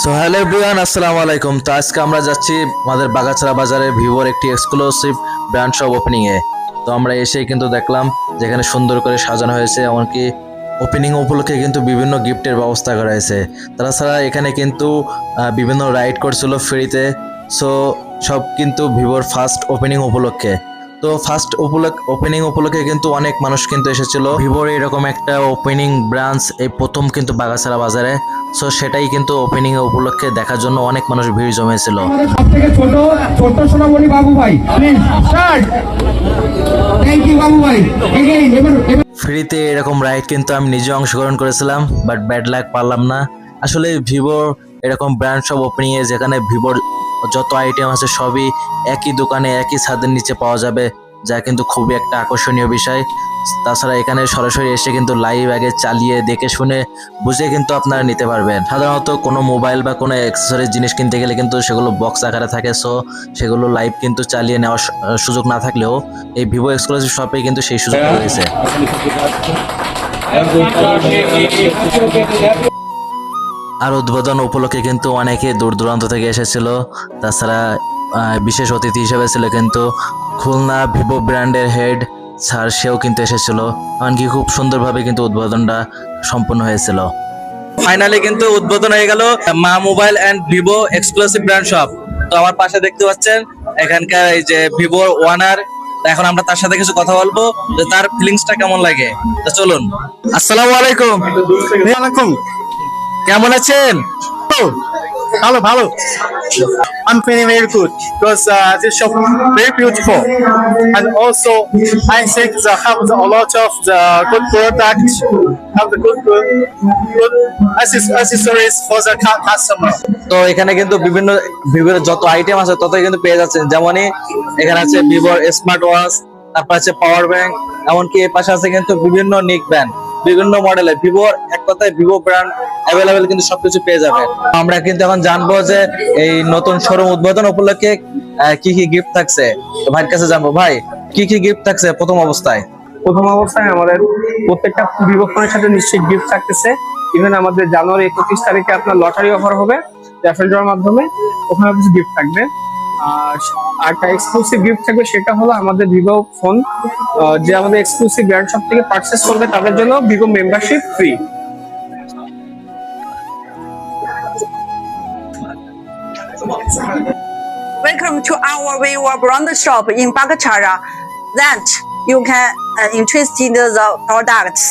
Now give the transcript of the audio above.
So hello everyone, আসসালামু আলাইকুম। তো আজকে আমরা যাচ্ছি আমাদের বাগাছড়া বাজারে ভিভোর একটি এক্সক্লুসিভ ব্র্যান্ড শপ ওপেনিং এ। তো আমরা এসেই কিন্তু দেখলাম যেখানে সুন্দর করে সাজানো হয়েছে, এমনকি ওপেনিং উপলক্ষে কিন্তু বিভিন্ন গিফটের ব্যবস্থা করা হয়েছে। তাছাড়া এখানে কিন্তু বিভিন্ন রাইড করছিল ফ্রিতে। সো সব কিন্তু ভিভোর ফার্স্ট ওপেনিং উপলক্ষে। তো ফার্স্ট ওপেনিং উপলক্ষে কিন্তু অনেক মানুষ কিন্তু এসেছিল। ভিভোর এরকম একটা ওপেনিং ব্রাঞ্চ এই প্রথম কিন্তু বাগাছড়া বাজারে। সো সেটাই কিন্তু ওপেনিং উপলক্ষে দেখার জন্য অনেক মানুষ ভিড় জমেছিল। আমাদের সবথেকে ছোট ছোট সোনামণি বাবু ভাই, প্লিজ স্টার্ট। থ্যাংক ইউ বাবু ভাই। এবার ফ্রিতে এরকম রাইড কিন্তু আমি নিজে অংশগ্রহণ করেছিলাম, বাট ব্যাড লাক পারলাম না। আসলে ভিভোর এরকম ব্র্যান্ড শপ ওপেনিং এ যেখানে ভিভোর যত আইটেম আছে সবই একই দোকানে একই ছাদের নিচে পাওয়া যাবে, যা কিন্তু খুবই একটা আকর্ষণীয় বিষয়। তাছাড়া এখানে সরাসরি এসে কিন্তু লাইভ আগে চালিয়ে দেখে শুনে বুঝে কিন্তু আপনারা নিতে পারবেন। সাধারণত কোনো মোবাইল বা কোনো অ্যাক্সেসরিজ জিনিস কিনতে গেলে কিন্তু সেগুলো বক্স আকারে থাকে, সো সেগুলো লাইভ কিন্তু চালিয়ে নেওয়ার সুযোগ না থাকলেও এই ভিভো এক্সক্লুসিভ শপে কিন্তু সেই সুযোগ রয়েছে। আর উদ্বোধন উপলক্ষে কিন্তু অনেকে দূর দূরান্ত থেকে এসেছিল। তাছাড়া বিশেষ অতিথি হিসেবে ছিল কিন্তু খুলনা ভিভো ব্র্যান্ডের হেড স্যার, সেও কিন্তু এসেছিল। এমনকি খুব সুন্দরভাবে কিন্তু উদ্বোধনটা সম্পন্ন হয়েছিল। ফাইনালি কিন্তু উদ্বোধন হয়ে গেল মা mobile and Vivo exclusive brand shop. তো আমার পাশে দেখতে পাচ্ছেন এখানকার এই যে ভিভোর ওয়ানার। এখন আমরা তার সাথে কিছু কথা বলবো যে তার ফিলিংসটা কেমন লাগে। তো চলুন। আসসালামু আলাইকুম। ওয়ালাইকুম। কেমন আছেন? Hello, hello. I'm feeling very good because this shop very beautiful, and also I think they have a lot of the good products, have the good accessories for the customer. তো এখানে কিন্তু বিভিন্ন ভিভোর যত আইটেম আছে ততই কিন্তু পেয়ে যাচ্ছেন। যেমনই এখানে আছে ভিভোর স্মার্ট ওয়াচ, তারপর আছে পাওয়ার ব্যাংক, এমনকি এর পাশে আছে কিন্তু বিভিন্ন নিক ব্যান্ড, বিভিন্ন মডেলের ভিভোর এক কথায় ভিভো ব্র্যান্ড অ্যাভেলেবেল কিন্তু সবকিছু পেয়ে যাবে। আমরা কিন্তু এখন জানবো যে এই নতুন শোরুম উদ্বোধন উপলক্ষে কি কি গিফট থাকছে। তো ভাইয়ের কাছে জানবো, ভাই কি কি গিফট থাকছে প্রথম অবস্থায়? প্রথম অবস্থায় আমাদের প্রত্যেকটা ভিভো ফোনের সাথে নিশ্চয়ই গিফট থাকতেছে। ইভেন আমাদের জানুয়ারি 31 তারিখে আপনার লটারি অফার হবে র্যাফেল ড্রর মাধ্যমে, ওখানে কিছু গিফট থাকবে। আর একটা এক্সক্লুসিভ গিফট থাকবে, সেটা হলো আমাদের ভিভো ফোন যে আমাদের এক্সক্লুসিভ ব্র্যান্ড শপ থেকে পারচেস করবে তাদের জন্য Vivo membership free. Welcome to our Vivo brand shop in Bagachara. That you can interest in the products